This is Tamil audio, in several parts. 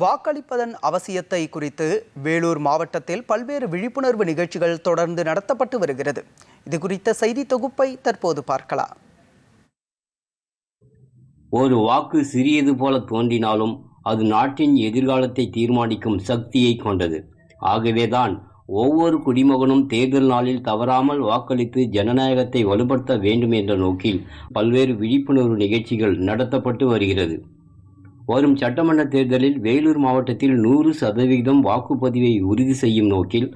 வாக்களிப்பதன் அவசியத்தை குறித்து வேலூர் மாவட்டத்தில் பல்வேறு விழிப்புணர்வு நிகழ்ச்சிகள் தொடர்ந்து நடத்தப்பட்டு வருகிறது. இது குறித்த செய்தி தொகுப்பை தற்போது பார்க்கலாம். ஒரு வாக்கு சிறியது போல தோன்றினாலும் அது நாட்டின் எதிர்காலத்தை தீர்மானிக்கும் சக்தியை கொண்டது. ஆகவேதான் ஒவ்வொரு குடிமகனும் தேர்தல் நாளில் தவறாமல் வாக்களித்து ஜனநாயகத்தை வலுப்படுத்த வேண்டும் என்ற நோக்கில் பல்வேறு விழிப்புணர்வு நிகழ்ச்சிகள் நடத்தப்பட்டு வருகிறது. வரும் சட்டமன்ற தேர்தலில் வேலூர் மாவட்டத்தில் 100% வாக்குப்பதிவை உறுதி செய்யும் நோக்கில்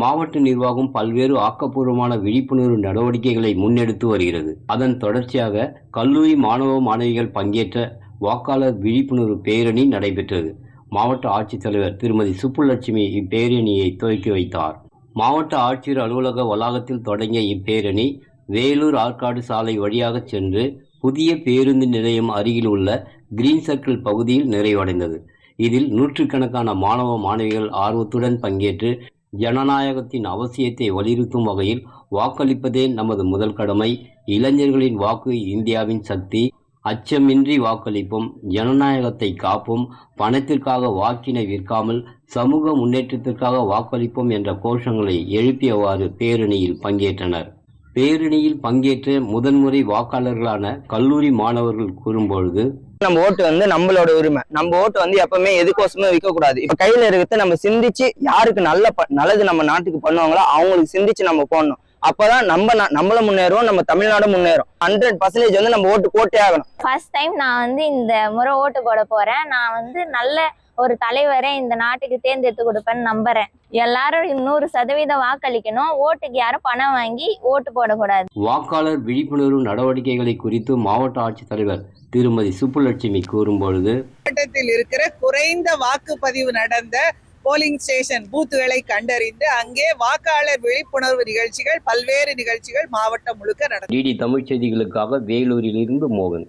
மாவட்ட நிர்வாகம் பல்வேறு ஆக்கப்பூர்வமான விழிப்புணர்வு நடவடிக்கைகளை முன்னெடுத்து வருகிறது. அதன் தொடர்ச்சியாக கல்லூரி மாணவ மாணவிகள் பங்கேற்ற வாக்காளர் விழிப்புணர்வு பேரணி நடைபெற்றது. மாவட்ட ஆட்சித்தலைவர் திருமதி சுப்புலட்சுமி இப்பேரணியை துவக்கி வைத்தார். மாவட்ட ஆட்சியர் அலுவலக வளாகத்தில் தொடங்கிய இப்பேரணி வேலூர் ஆற்காடு சாலை வழியாக சென்று புதிய பேருந்து நிலையம் அருகில் உள்ள கிரீன் சர்க்கிள் பகுதியில் நிறைவடைந்தது. இதில் நூற்றுக்கணக்கான மாணவ மாணவிகள் ஆர்வத்துடன் பங்கேற்று ஜனநாயகத்தின் அவசியத்தை வலியுறுத்தும் வகையில் வாக்களிப்பதே நமது முதல் கடமை, இளைஞர்களின் வாக்கு இந்தியாவின் சக்தி, அச்சமின்றி வாக்களிப்போம், ஜனநாயகத்தை காப்போம், பணத்திற்காக வாக்கினை விற்காமல் சமூக முன்னேற்றத்திற்காக வாக்களிப்போம் என்ற கோஷங்களை எழுப்பியவாறு பேரணியில் பங்கேற்றனர். பேரணியில் பங்கேற்ற முதன்முறை வாக்காளர்களான கல்லூரி மாணவர்கள் கூறும்பொழுது, நம்ம ஓட்டு நம்மளோட உரிமை. நம்ம ஓட்டு எப்பவுமே எதுக்கோசமே விற்க கூடாது. இப்ப கையில இருக்கிறத நம்ம சிந்திச்சு யாருக்கு நல்லது நம்ம நாட்டுக்கு பண்ணுவாங்களோ அவங்களுக்கு சிந்திச்சு நம்ம போடணும். அப்பதான் நம்மளும் முன்னேறும், நம்ம தமிழ்நாடு முன்னேறும். 100% நம்ம ஓட்டு போட்டே ஆகணும். ஃபர்ஸ்ட் டைம் நான் இந்த முறை ஓட்டு போட போறேன். நான் நல்ல ஒரு தலைவரை இந்த நாட்டுக்கு தேர்ந்தெடுத்து கொடுப்பேன்னு நம்புறேன். எல்லாரும் 100% வாக்களிக்கணும். ஓட்டுக்கு யாரும் பணம் வாங்கி ஓட்டு போடக்கூடாது. வாக்காளர் விழிப்புணர்வு நடவடிக்கைகளை குறித்து மாவட்ட ஆட்சித்தலைவர் திருமதி சுப்புலட்சுமி கூறும்பொழுது, மாவட்டத்தில் இருக்கிற குறைந்த வாக்குப்பதிவு நடந்த போலிங் ஸ்டேஷன் பூத்துகளை கண்டறிந்து அங்கே வாக்காளர் விழிப்புணர்வு நிகழ்ச்சிகள், பல்வேறு நிகழ்ச்சிகள் மாவட்டம் முழுக்க நடந்தது. டிடி தமிழ் செய்திகளுக்காக வேலூரில் இருந்து மோகன்.